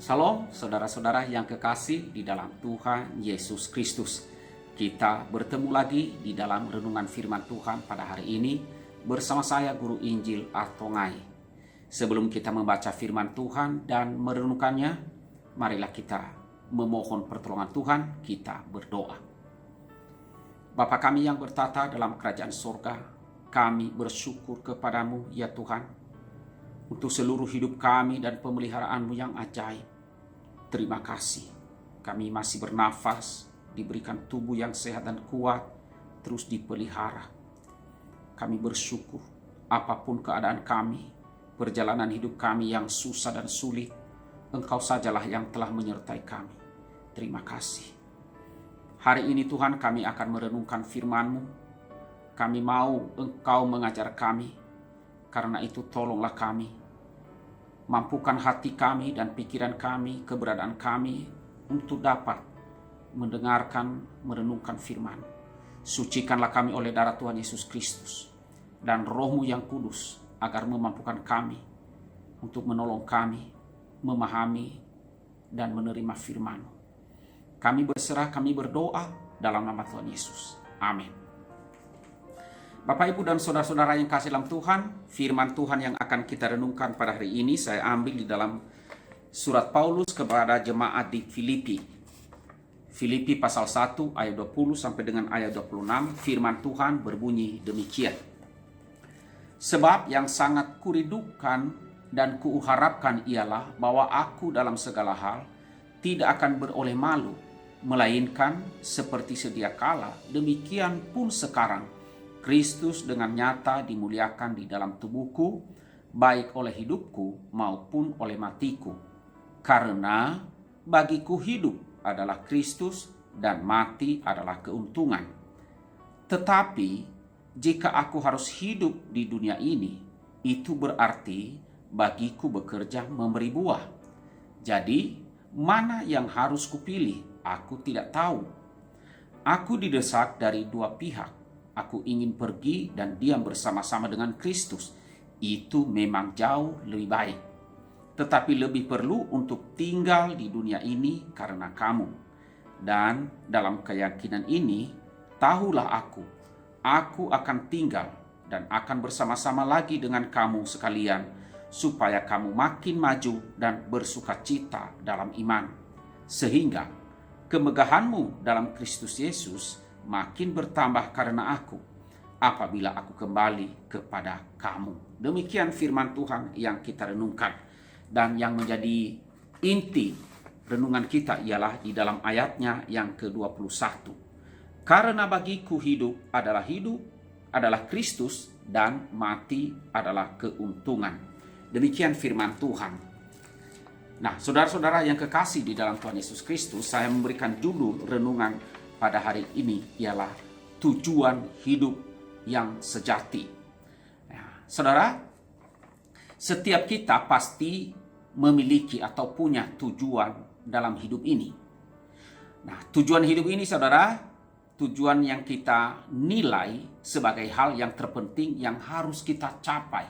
Salam saudara-saudara yang kekasih di dalam Tuhan Yesus Kristus. Kita bertemu lagi di dalam renungan firman Tuhan pada hari ini bersama saya Guru Injil Artongai. Sebelum kita membaca firman Tuhan dan merenungkannya, marilah kita memohon pertolongan Tuhan, kita berdoa. Bapa kami yang bertata dalam kerajaan surga, kami bersyukur kepadamu ya Tuhan, untuk seluruh hidup kami dan pemeliharaanmu yang ajaib. Terima kasih, kami masih bernafas, diberikan tubuh yang sehat dan kuat, terus dipelihara. Kami bersyukur, apapun keadaan kami, perjalanan hidup kami yang susah dan sulit, Engkau sajalah yang telah menyertai kami. Terima kasih. Hari ini Tuhan kami akan merenungkan firman-Mu. Kami mau Engkau mengajar kami. Karena itu tolonglah kami, mampukan hati kami dan pikiran kami, keberadaan kami untuk dapat mendengarkan, merenungkan firman. Sucikanlah kami oleh darah Tuhan Yesus Kristus dan Roh-Mu yang kudus agar memampukan kami untuk menolong kami, memahami dan menerima firman. Kami berserah, kami berdoa dalam nama Tuhan Yesus. Amin. Bapak, Ibu, dan saudara-saudara yang kasih dalam Tuhan, firman Tuhan yang akan kita renungkan pada hari ini saya ambil di dalam surat Paulus kepada jemaat di Filipi. Filipi pasal 1 ayat 20 sampai dengan ayat 26, firman Tuhan berbunyi demikian. Sebab yang sangat kuridukan dan kuharapkan ialah bahwa aku dalam segala hal tidak akan beroleh malu, melainkan seperti sedia kala, demikian pun sekarang, Kristus dengan nyata dimuliakan di dalam tubuhku, baik oleh hidupku maupun oleh matiku. Karena bagiku hidup adalah Kristus dan mati adalah keuntungan. Tetapi jika aku harus hidup di dunia ini, itu berarti bagiku bekerja memberi buah. Jadi mana yang harus kupilih? Aku tidak tahu. Aku didesak dari dua pihak. Aku ingin pergi dan diam bersama-sama dengan Kristus. Itu memang jauh lebih baik. Tetapi lebih perlu untuk tinggal di dunia ini karena kamu. Dan dalam keyakinan ini, tahulah aku akan tinggal dan akan bersama-sama lagi dengan kamu sekalian, supaya kamu makin maju dan bersukacita dalam iman. Sehingga kemegahanmu dalam Kristus Yesus makin bertambah karena aku, apabila aku kembali kepada kamu. Demikian firman Tuhan yang kita renungkan. Dan yang menjadi inti renungan kita ialah di dalam ayatnya yang ke-21. Karena bagiku hidup adalah Kristus dan mati adalah keuntungan. Demikian firman Tuhan. Nah, saudara-saudara yang kekasih di dalam Tuhan Yesus Kristus, saya memberikan judul renungan pada hari ini ialah tujuan hidup yang sejati. Nah, saudara, setiap kita pasti memiliki atau punya tujuan dalam hidup ini. Nah, tujuan hidup ini, saudara, tujuan yang kita nilai sebagai hal yang terpenting yang harus kita capai.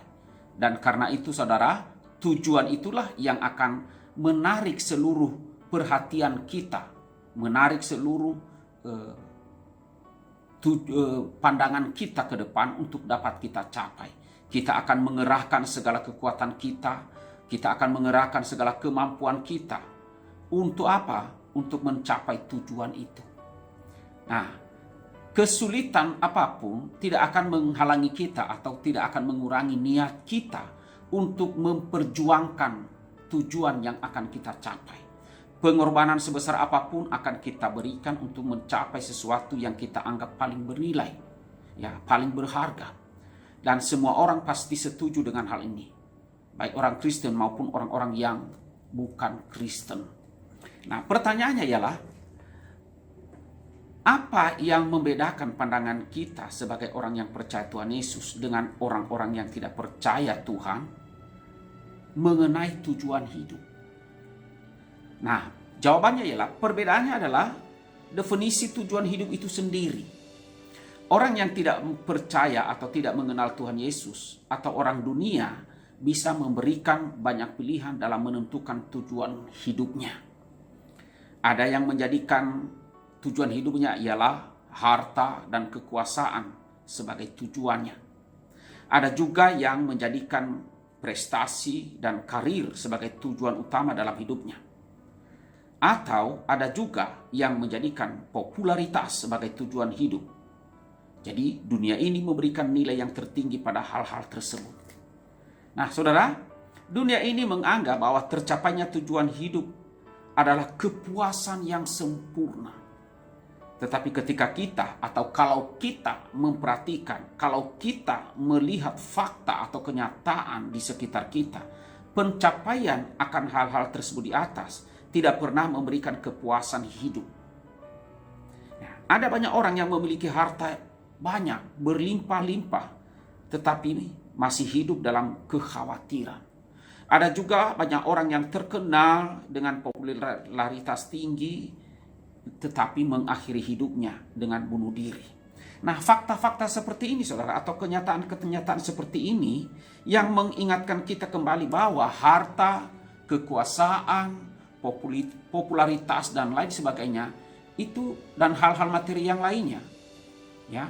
Dan karena itu, saudara, tujuan itulah yang akan menarik seluruh perhatian kita, menarik seluruh pandangan kita ke depan untuk dapat kita capai. Kita akan mengerahkan segala kekuatan kita, kita akan mengerahkan segala kemampuan kita. Untuk apa? Untuk mencapai tujuan itu. Nah, kesulitan apapun tidak akan menghalangi kita atau tidak akan mengurangi niat kita untuk memperjuangkan tujuan yang akan kita capai. Pengorbanan sebesar apapun akan kita berikan untuk mencapai sesuatu yang kita anggap paling bernilai, ya, paling berharga. Dan semua orang pasti setuju dengan hal ini, baik orang Kristen maupun orang-orang yang bukan Kristen. Nah, pertanyaannya ialah, apa yang membedakan pandangan kita sebagai orang yang percaya Tuhan Yesus dengan orang-orang yang tidak percaya Tuhan mengenai tujuan hidup? Nah, jawabannya ialah, perbedaannya adalah definisi tujuan hidup itu sendiri. Orang yang tidak percaya atau tidak mengenal Tuhan Yesus atau orang dunia bisa memberikan banyak pilihan dalam menentukan tujuan hidupnya. Ada yang menjadikan tujuan hidupnya ialah harta dan kekuasaan sebagai tujuannya. Ada juga yang menjadikan prestasi dan karir sebagai tujuan utama dalam hidupnya. Atau ada juga yang menjadikan popularitas sebagai tujuan hidup. Jadi dunia ini memberikan nilai yang tertinggi pada hal-hal tersebut. Nah saudara, dunia ini menganggap bahwa tercapainya tujuan hidup adalah kepuasan yang sempurna. Tetapi ketika kita atau kalau kita memperhatikan, kalau kita melihat fakta atau kenyataan di sekitar kita, pencapaian akan hal-hal tersebut di atas tidak pernah memberikan kepuasan hidup. Ada banyak orang yang memiliki harta banyak, berlimpah-limpah, tetapi masih hidup dalam kekhawatiran. Ada juga banyak orang yang terkenal dengan popularitas tinggi, tetapi mengakhiri hidupnya dengan bunuh diri. Nah, fakta-fakta seperti ini, saudara, atau kenyataan-kenyataan seperti ini yang mengingatkan kita kembali bahwa harta, kekuasaan, popularitas dan lain sebagainya itu dan hal-hal materi yang lainnya ya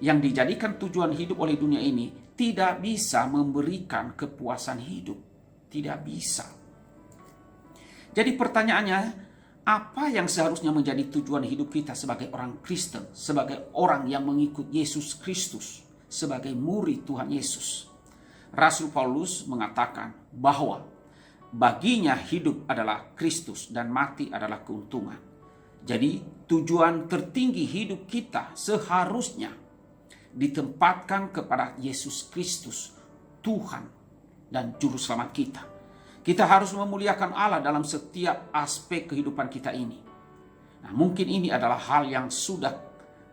yang dijadikan tujuan hidup oleh dunia ini tidak bisa memberikan kepuasan hidup, tidak bisa. Jadi pertanyaannya, apa yang seharusnya menjadi tujuan hidup kita sebagai orang Kristen, sebagai orang yang mengikut Yesus Kristus, sebagai murid Tuhan Yesus? Rasul Paulus mengatakan bahwa baginya hidup adalah Kristus dan mati adalah keuntungan. Jadi tujuan tertinggi hidup kita seharusnya ditempatkan kepada Yesus Kristus, Tuhan dan Juru Selamat kita. Kita harus memuliakan Allah dalam setiap aspek kehidupan kita ini. Nah, mungkin ini adalah hal yang sudah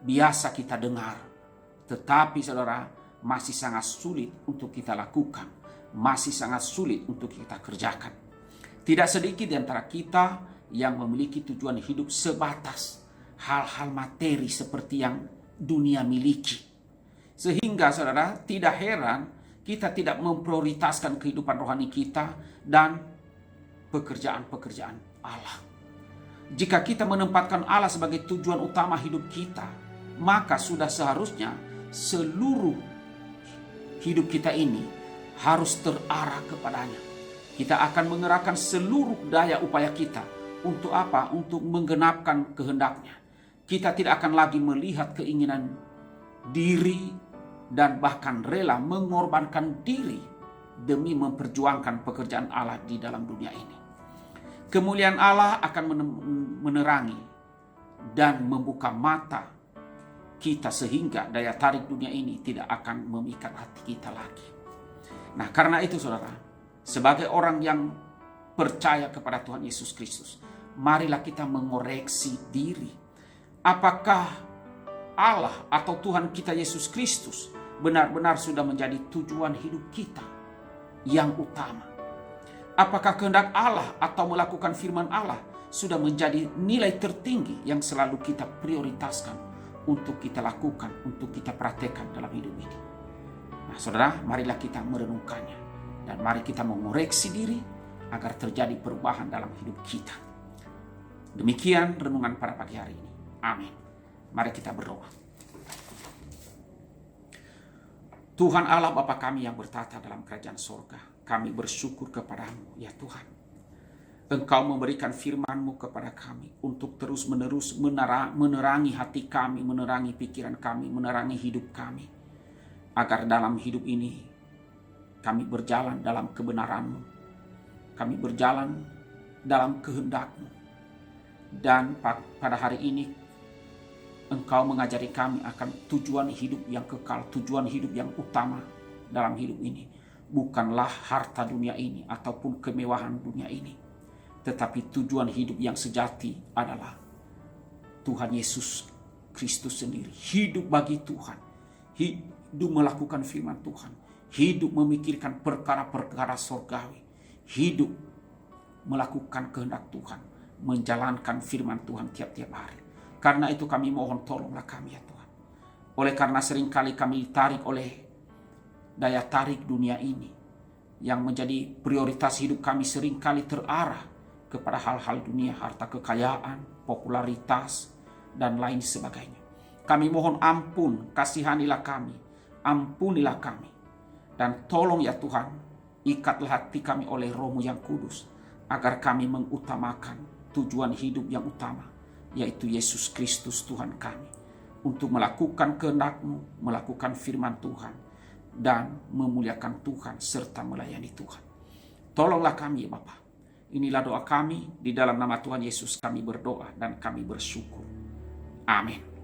biasa kita dengar. Tetapi saudara, masih sangat sulit untuk kita lakukan. Masih sangat sulit untuk kita kerjakan. Tidak sedikit di antara kita yang memiliki tujuan hidup sebatas hal-hal materi seperti yang dunia miliki. Sehingga saudara, tidak heran kita tidak memprioritaskan kehidupan rohani kita dan pekerjaan-pekerjaan Allah. Jika kita menempatkan Allah sebagai tujuan utama hidup kita, maka sudah seharusnya seluruh hidup kita ini harus terarah kepadanya. Kita akan mengerahkan seluruh daya upaya kita. Untuk apa? Untuk menggenapkan kehendaknya. Kita tidak akan lagi melihat keinginan diri dan bahkan rela mengorbankan diri demi memperjuangkan pekerjaan Allah di dalam dunia ini. Kemuliaan Allah akan menerangi dan membuka mata kita sehingga daya tarik dunia ini tidak akan memikat hati kita lagi. Nah, karena itu saudara, sebagai orang yang percaya kepada Tuhan Yesus Kristus, marilah kita mengoreksi diri. Apakah Allah atau Tuhan kita Yesus Kristus benar-benar sudah menjadi tujuan hidup kita yang utama? Apakah kehendak Allah atau melakukan firman Allah sudah menjadi nilai tertinggi yang selalu kita prioritaskan untuk kita lakukan, untuk kita praktekkan dalam hidup ini? Nah saudara, marilah kita merenungkannya. Dan mari kita mengoreksi diri agar terjadi perubahan dalam hidup kita. Demikian renungan pada pagi hari ini. Amin. Mari kita berdoa. Tuhan Allah Bapa kami yang bertata dalam kerajaan sorga, kami bersyukur kepadamu ya Tuhan. Engkau memberikan firman-Mu kepada kami untuk terus-menerus menerangi hati kami, menerangi pikiran kami, menerangi hidup kami. Agar dalam hidup ini kami berjalan dalam kebenaran-Mu. Kami berjalan dalam kehendak-Mu. Dan pada hari ini Engkau mengajari kami akan tujuan hidup yang kekal, tujuan hidup yang utama dalam hidup ini. Bukanlah harta dunia ini ataupun kemewahan dunia ini. Tetapi tujuan hidup yang sejati adalah Tuhan Yesus Kristus sendiri. Hidup bagi Tuhan. Hidup melakukan firman Tuhan. Hidup memikirkan perkara-perkara surgawi. Hidup melakukan kehendak Tuhan. Menjalankan firman Tuhan tiap-tiap hari. Karena itu kami mohon tolonglah kami ya Tuhan. Oleh karena seringkali kami ditarik oleh daya tarik dunia ini. yang menjadi prioritas hidup kami seringkali terarah kepada hal-hal dunia, harta kekayaan, popularitas, dan lain sebagainya. Kami mohon ampun, kasihanilah kami, ampunilah kami. Dan tolong ya Tuhan, ikatlah hati kami oleh Roh-Mu yang kudus, agar kami mengutamakan tujuan hidup yang utama, yaitu Yesus Kristus Tuhan kami, untuk melakukan kehendak-Mu, melakukan firman Tuhan, dan memuliakan Tuhan serta melayani Tuhan. Tolonglah kami ya Bapa. Inilah doa kami, di dalam nama Tuhan Yesus kami berdoa dan kami bersyukur. Amin.